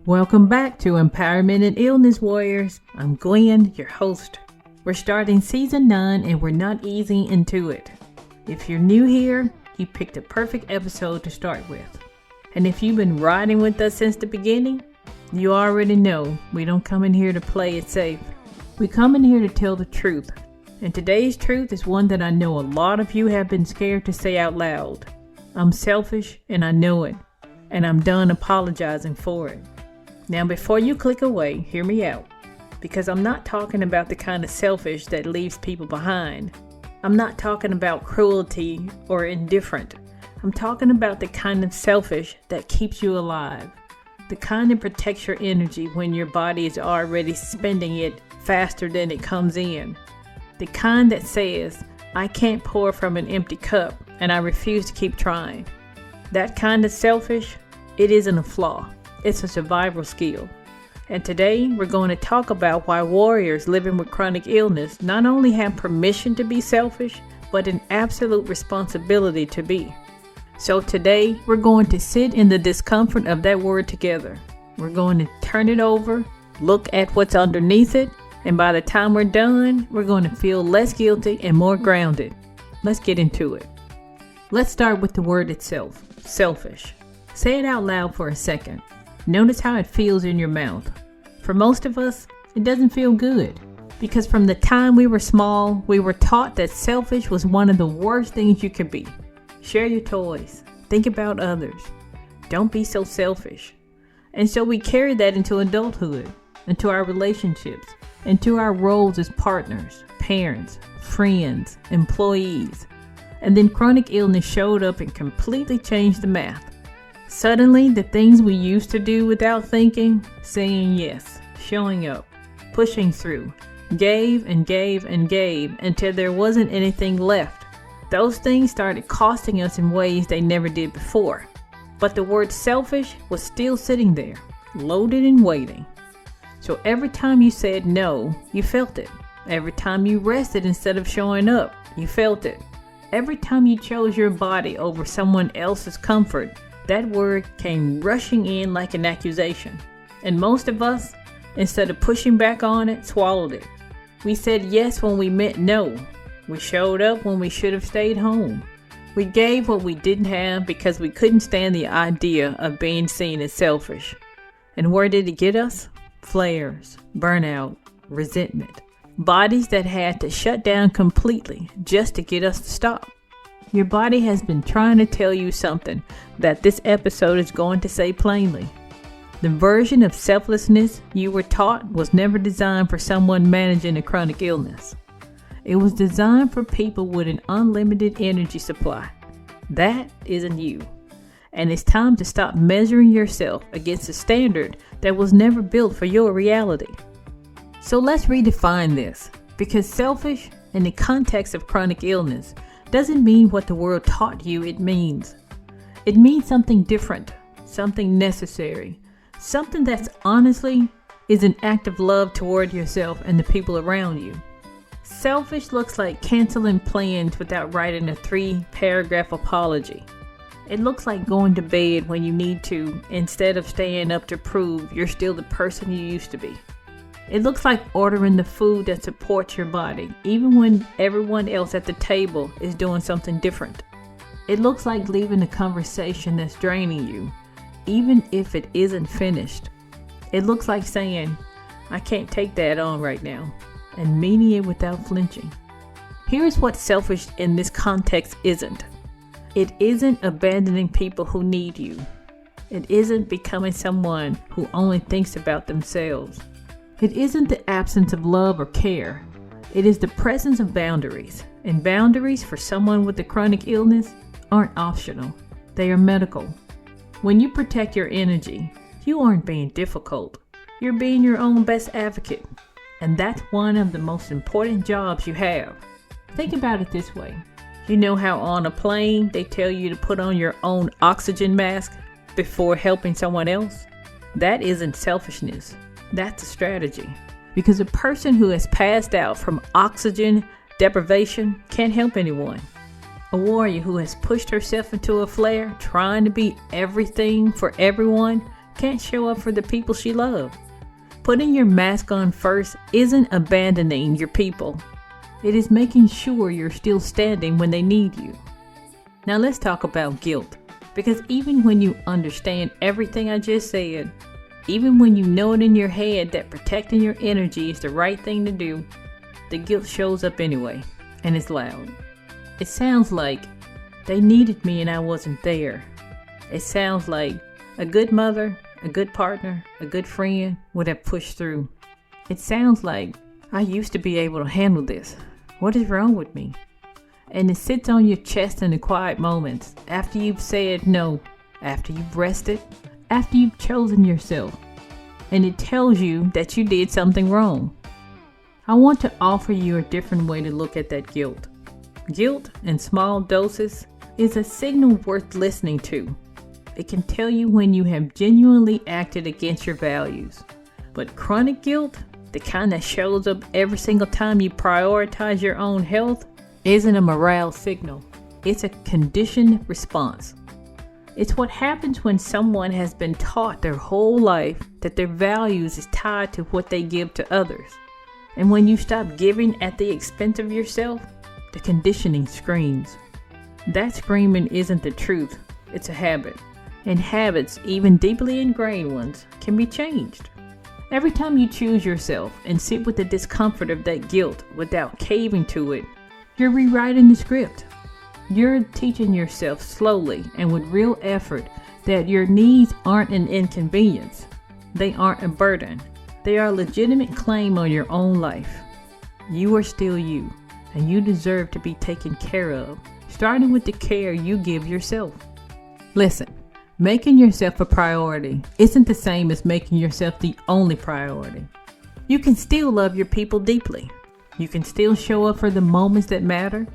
Welcome back to Empowerment and Illness Warriors. I'm Gwen, your host. We're starting season 9 and we're not easing into it. If you're new here, you picked a perfect episode to start with. And if you've been riding with us since the beginning, you already know we don't come in here to play it safe. We come in here to tell the truth. And today's truth is one that I know a lot of you have been scared to say out loud. I'm selfish and I know it. And I'm done apologizing for it. Now, before you click away, hear me out, because I'm not talking about the kind of selfish that leaves people behind. I'm not talking about cruelty or indifferent. I'm talking about the kind of selfish that keeps you alive, the kind that protects your energy when your body is already spending it faster than it comes in, the kind that says, I can't pour from an empty cup and I refuse to keep trying. That kind of selfish, it isn't a flaw. It's a survival skill. And today we're going to talk about why warriors living with chronic illness not only have permission to be selfish, but an absolute responsibility to be. So today we're going to sit in the discomfort of that word together. We're going to turn it over, look at what's underneath it, and by the time we're done, we're going to feel less guilty and more grounded. Let's get into it. Let's start with the word itself, selfish. Say it out loud for a second. Notice how it feels in your mouth. For most of us, it doesn't feel good, because from the time we were small, we were taught that selfish was one of the worst things you could be. Share your toys. Think about others. Don't be so selfish. And so we carry that into adulthood, into our relationships, into our roles as partners, parents, friends, employees. And then chronic illness showed up and completely changed the math. Suddenly, the things we used to do without thinking, saying yes, showing up, pushing through, gave and gave and gave until there wasn't anything left. Those things started costing us in ways they never did before. But the word selfish was still sitting there, loaded and waiting. So every time you said no, you felt it. Every time you rested instead of showing up, you felt it. Every time you chose your body over someone else's comfort, that word came rushing in like an accusation. And most of us, instead of pushing back on it, swallowed it. We said yes when we meant no. We showed up when we should have stayed home. We gave what we didn't have because we couldn't stand the idea of being seen as selfish. And where did it get us? Flares, burnout, resentment. Bodies that had to shut down completely just to get us to stop. Your body has been trying to tell you something that this episode is going to say plainly. The version of selflessness you were taught was never designed for someone managing a chronic illness. It was designed for people with an unlimited energy supply. That isn't you. And it's time to stop measuring yourself against a standard that was never built for your reality. So let's redefine this, because selfish in the context of chronic illness doesn't mean what the world taught you it means. It means something different, something necessary, something that's honestly is an act of love toward yourself and the people around you. Selfish looks like canceling plans without writing a 3-paragraph apology. It looks like going to bed when you need to instead of staying up to prove you're still the person you used to be. It looks like ordering the food that supports your body, even when everyone else at the table is doing something different. It looks like leaving a conversation that's draining you, even if it isn't finished. It looks like saying, I can't take that on right now, and meaning it without flinching. Here's what selfish in this context isn't. It isn't abandoning people who need you. It isn't becoming someone who only thinks about themselves. It isn't the absence of love or care. It is the presence of boundaries. And boundaries for someone with a chronic illness aren't optional. They are medical. When you protect your energy, you aren't being difficult. You're being your own best advocate. And that's one of the most important jobs you have. Think about it this way. You know how on a plane they tell you to put on your own oxygen mask before helping someone else? That isn't selfishness. That's a strategy. Because a person who has passed out from oxygen deprivation can't help anyone. A warrior who has pushed herself into a flare, trying to be everything for everyone, can't show up for the people she loves. Putting your mask on first isn't abandoning your people. It is making sure you're still standing when they need you. Now let's talk about guilt. Because even when you understand everything I just said, even when you know it in your head that protecting your energy is the right thing to do, the guilt shows up anyway, and it's loud. It sounds like they needed me and I wasn't there. It sounds like a good mother, a good partner, a good friend would have pushed through. It sounds like I used to be able to handle this. What is wrong with me? And it sits on your chest in the quiet moments after you've said no, after you've rested, after you've chosen yourself. And it tells you that you did something wrong. I want to offer you a different way to look at that guilt. Guilt in small doses is a signal worth listening to. It can tell you when you have genuinely acted against your values. But chronic guilt, the kind that shows up every single time you prioritize your own health, isn't a morale signal. It's a conditioned response. It's what happens when someone has been taught their whole life that their values is tied to what they give to others. And when you stop giving at the expense of yourself, the conditioning screams. That screaming isn't the truth, it's a habit. And habits, even deeply ingrained ones, can be changed. Every time you choose yourself and sit with the discomfort of that guilt without caving to it, you're rewriting the script. You're teaching yourself slowly and with real effort that your needs aren't an inconvenience. They aren't a burden. They are a legitimate claim on your own life. You are still you, and you deserve to be taken care of, starting with the care you give yourself. Listen, making yourself a priority isn't the same as making yourself the only priority. You can still love your people deeply. You can still show up for the moments that matter.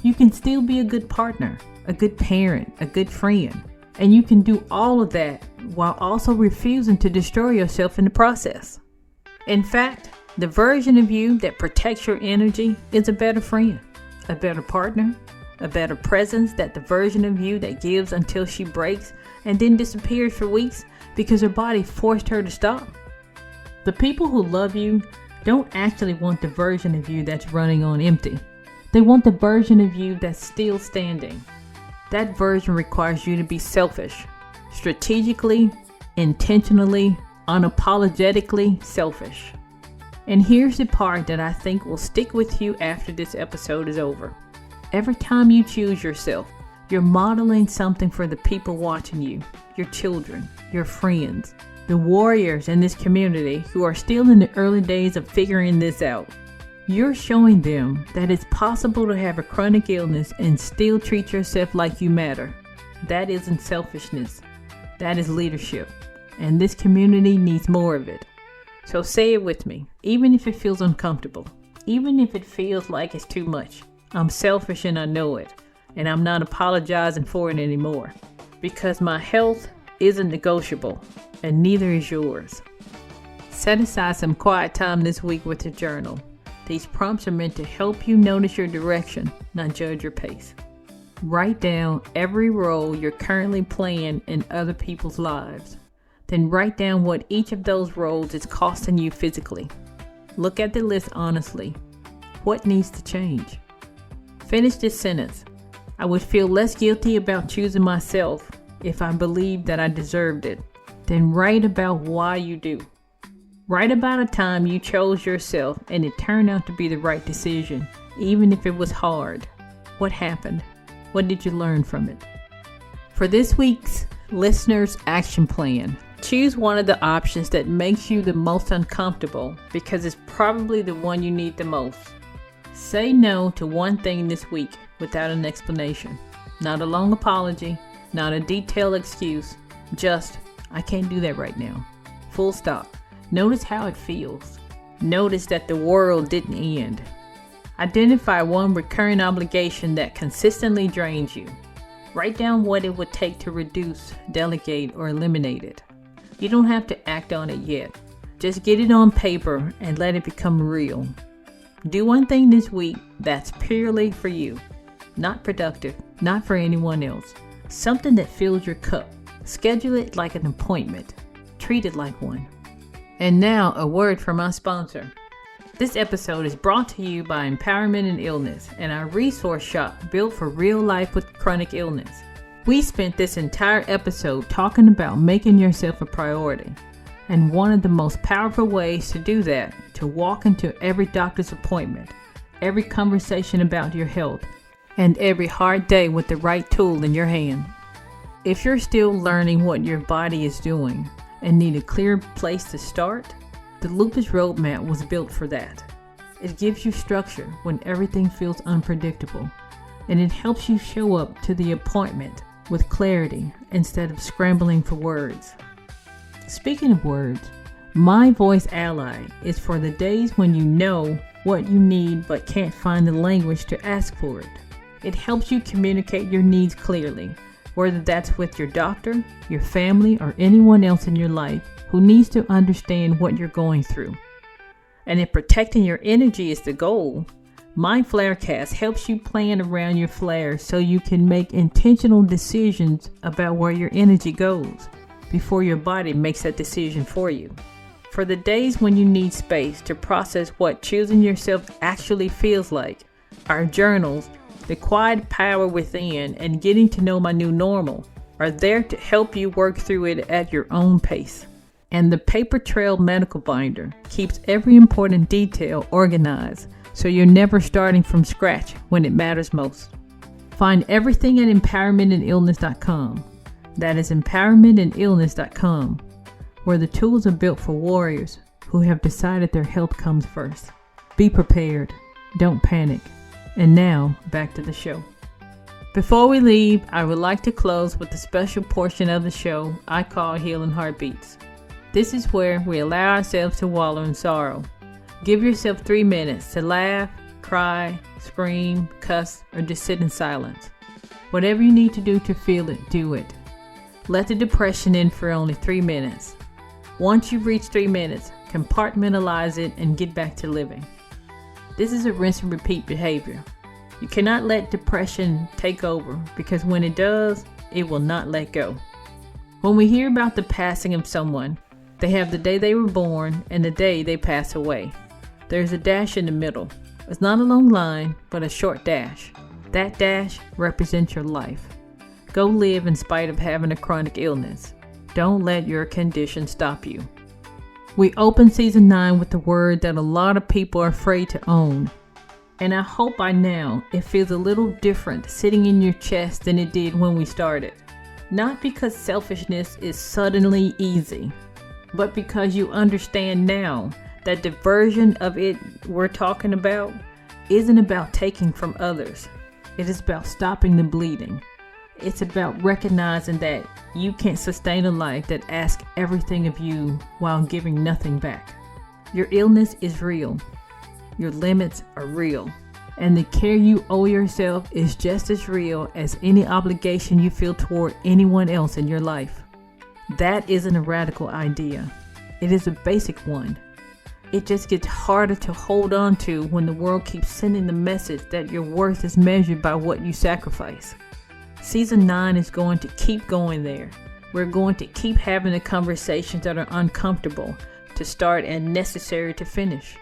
You can still be a good partner, a good parent, a good friend. And you can do all of that while also refusing to destroy yourself in the process. In fact, the version of you that protects your energy is a better friend, a better partner, a better presence than the version of you that gives until she breaks and then disappears for weeks because her body forced her to stop. The people who love you don't actually want the version of you that's running on empty. They want the version of you that's still standing. That version requires you to be selfish, strategically, intentionally, unapologetically selfish. And here's the part that I think will stick with you after this episode is over. Every time you choose yourself, you're modeling something for the people watching you, your children, your friends, the warriors in this community who are still in the early days of figuring this out. You're showing them that it's possible to have a chronic illness and still treat yourself like you matter. That isn't selfishness. That is leadership. And this community needs more of it. So say it with me, even if it feels uncomfortable, even if it feels like it's too much. I'm selfish and I know it, and I'm not apologizing for it anymore, because my health isn't negotiable, and neither is yours. Set aside some quiet time this week with your journal. These prompts are meant to help you notice your direction, not judge your pace. Write down every role you're currently playing in other people's lives. Then write down what each of those roles is costing you physically. Look at the list honestly. What needs to change? Finish this sentence. I would feel less guilty about choosing myself if I believed that I deserved it. Then write about why you do. Write about a time you chose yourself and it turned out to be the right decision, even if it was hard. What happened? What did you learn from it? For this week's listener's action plan, choose one of the options that makes you the most uncomfortable because it's probably the one you need the most. Say no to one thing this week without an explanation. Not a long apology, not a detailed excuse, just, I can't do that right now. Full stop. Notice how it feels. Notice that the world didn't end. Identify one recurring obligation that consistently drains you. Write down what it would take to reduce, delegate, or eliminate it. You don't have to act on it yet. Just get it on paper and let it become real. Do one thing this week that's purely for you. Not productive, not for anyone else. Something that fills your cup. Schedule it like an appointment. treated like one. And now, a word from our sponsor. This episode is brought to you by Empowerment in Illness and our resource shop built for real life with chronic illness. We spent this entire episode talking about making yourself a priority. And one of the most powerful ways to do that, to walk into every doctor's appointment, every conversation about your health, and every hard day with the right tool in your hand. If you're still learning what your body is doing and need a clear place to start, the Lupus Roadmap was built for that. It gives you structure when everything feels unpredictable, and it helps you show up to the appointment with clarity instead of scrambling for words. Speaking of words, My Voice Ally is for the days when you know what you need but can't find the language to ask for it. It helps you communicate your needs clearly, whether that's with your doctor, your family, or anyone else in your life who needs to understand what you're going through. And if protecting your energy is the goal, My Flarecast helps you plan around your flares so you can make intentional decisions about where your energy goes before your body makes that decision for you. For the days when you need space to process what choosing yourself actually feels like, our journals, The Quiet Power Within, and Getting to Know My New Normal are there to help you work through it at your own pace. And the Paper Trail Medical Binder keeps every important detail organized so you're never starting from scratch when it matters most. Find everything at empowermentandillness.com. That is empowermentandillness.com, where the tools are built for warriors who have decided their health comes first. Be prepared. Don't panic. And now, back to the show. Before we leave, I would like to close with a special portion of the show I call Healing Heartbeats. This is where we allow ourselves to wallow in sorrow. Give yourself 3 minutes to laugh, cry, scream, cuss, or just sit in silence. Whatever you need to do to feel it, do it. Let the depression in for only 3 minutes. Once you've reached 3 minutes, compartmentalize it and get back to living. This is a rinse and repeat behavior. You cannot let depression take over, because when it does, it will not let go. When we hear about the passing of someone, they have the day they were born and the day they pass away. There's a dash in the middle. It's not a long line, but a short dash. That dash represents your life. Go live in spite of having a chronic illness. Don't let your condition stop you. We open season 9 with the word that a lot of people are afraid to own. And I hope by now it feels a little different sitting in your chest than it did when we started. Not because selfishness is suddenly easy, but because you understand now that the version of it we're talking about isn't about taking from others. It is about stopping the bleeding. It's about recognizing that you can't sustain a life that asks everything of you while giving nothing back. Your illness is real. Your limits are real. And the care you owe yourself is just as real as any obligation you feel toward anyone else in your life. That isn't a radical idea. It is a basic one. It just gets harder to hold on to when the world keeps sending the message that your worth is measured by what you sacrifice. Season 9 is going to keep going there. We're going to keep having the conversations that are uncomfortable to start and necessary to finish.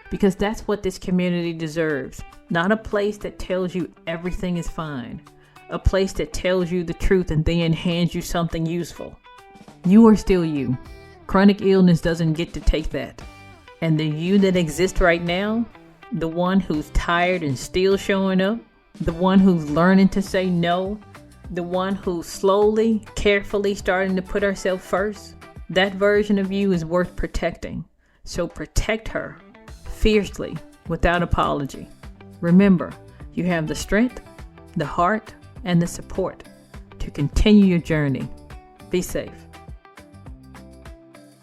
Because that's what this community deserves. Not a place that tells you everything is fine. A place that tells you the truth and then hands you something useful. You are still you. Chronic illness doesn't get to take that. And the you that exists right now, the one who's tired and still showing up, the one who's learning to say no, the one who's slowly, carefully starting to put herself first, that version of you is worth protecting. So protect her fiercely, without apology. Remember, you have the strength, the heart, and the support to continue your journey. Be safe.